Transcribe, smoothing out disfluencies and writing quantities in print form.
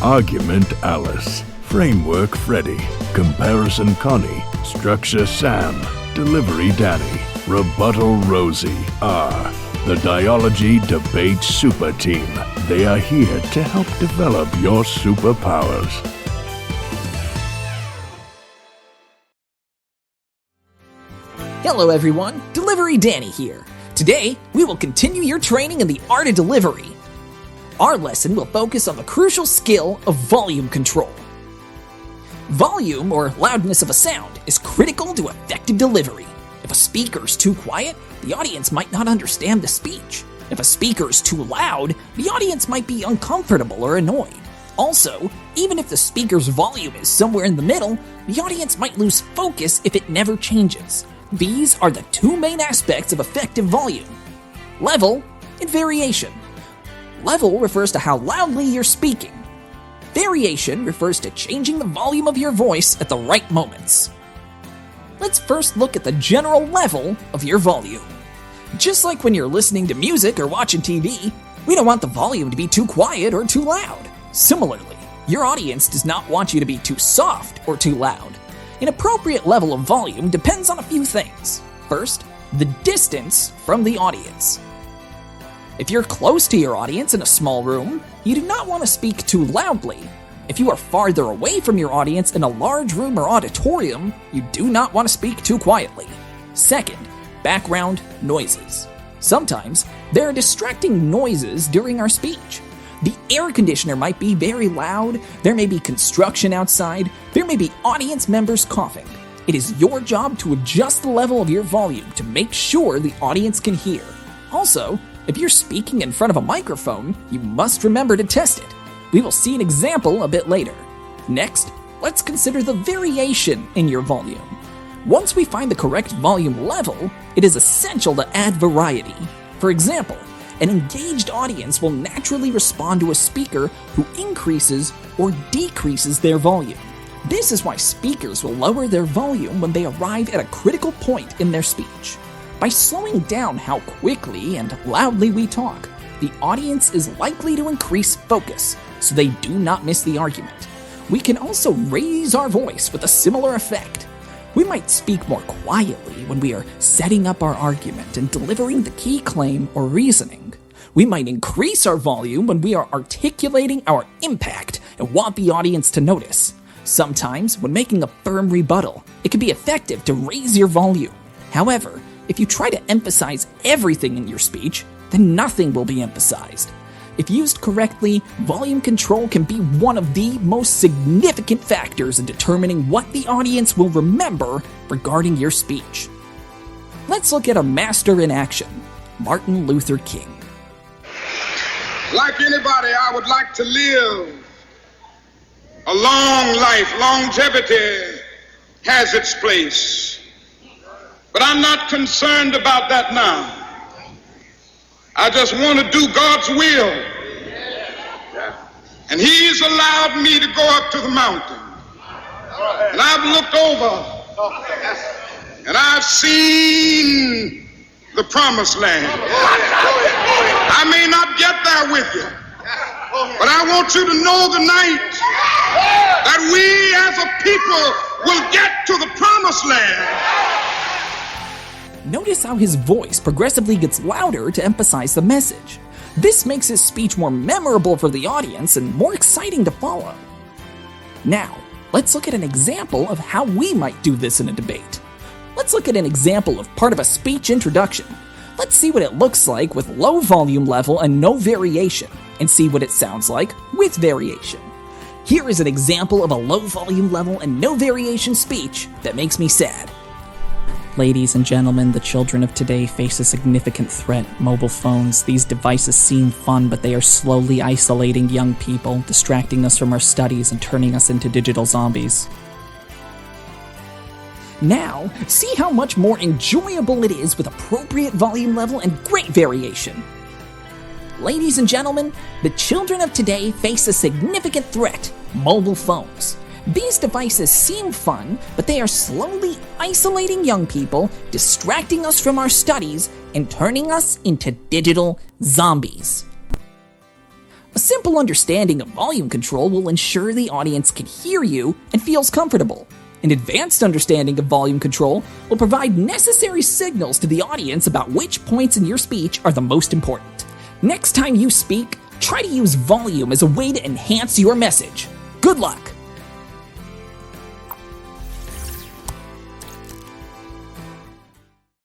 Argument Alice, Framework Freddie, Comparison Connie, Structure Sam, Delivery Danny, Rebuttal Rosie are the Dialogy Debate Super Team. They are here to help develop your superpowers. Hello everyone, Delivery Danny here. Today, we will continue your training in the art of delivery. Our lesson will focus on the crucial skill of volume control. Volume, or loudness of a sound, is critical to effective delivery. If a speaker is too quiet, the audience might not understand the speech. If a speaker is too loud, the audience might be uncomfortable or annoyed. Also, even if the speaker's volume is somewhere in the middle, the audience might lose focus if it never changes. These are the two main aspects of effective volume: level and variation. Level refers to how loudly you're speaking. Variation refers to changing the volume of your voice at the right moments. Let's first look at the general level of your volume. Just like when you're listening to music or watching TV, we don't want the volume to be too quiet or too loud. Similarly, your audience does not want you to be too soft or too loud. An appropriate level of volume depends on a few things. First, the distance from the audience. If you're close to your audience in a small room, you do not want to speak too loudly. If you are farther away from your audience in a large room or auditorium, you do not want to speak too quietly. Second, background noises. Sometimes, there are distracting noises during our speech. The air conditioner might be very loud, there may be construction outside, there may be audience members coughing. It is your job to adjust the level of your volume to make sure the audience can hear. Also, if you're speaking in front of a microphone, you must remember to test it. We will see an example a bit later. Next, let's consider the variation in your volume. Once we find the correct volume level, it is essential to add variety. For example, an engaged audience will naturally respond to a speaker who increases or decreases their volume. This is why speakers will lower their volume when they arrive at a critical point in their speech. By slowing down how quickly and loudly we talk, the audience is likely to increase focus, so they do not miss the argument. We can also raise our voice with a similar effect. We might speak more quietly when we are setting up our argument and delivering the key claim or reasoning. We might increase our volume when we are articulating our impact and want the audience to notice. Sometimes, when making a firm rebuttal, it can be effective to raise your volume. However, if you try to emphasize everything in your speech, then nothing will be emphasized. If used correctly, volume control can be one of the most significant factors in determining what the audience will remember regarding your speech. Let's look at a master in action, Martin Luther King. Like anybody, I would like to live a long life. Longevity has its place. But I'm not concerned about that now. I just want to do God's will. And He's allowed me to go up to the mountain. And I've looked over and I've seen the promised land. I may not get there with you, but I want you to know tonight that we as a people will get to the promised land. Notice how his voice progressively gets louder to emphasize the message. This makes his speech more memorable for the audience and more exciting to follow. Now, let's look at an example of how we might do this in a debate. Let's look at an example of part of a speech introduction. Let's see what it looks like with low volume level and no variation, and see what it sounds like with variation. Here is an example of a low volume level and no variation speech that makes me sad. Ladies and gentlemen, the children of today face a significant threat: mobile phones. These devices seem fun, but they are slowly isolating young people, distracting us from our studies and turning us into digital zombies. Now, see how much more enjoyable it is with appropriate volume level and great variation. Ladies and gentlemen, the children of today face a significant threat: mobile phones. These devices seem fun, but they are slowly isolating young people, distracting us from our studies, and turning us into digital zombies. A A simple understanding of volume control will ensure the audience can hear you and feels comfortable. An advanced understanding of volume control will provide necessary signals to the audience about which points in your speech are the most important. Next time you speak, try to use volume as a way to enhance your message. Good luck!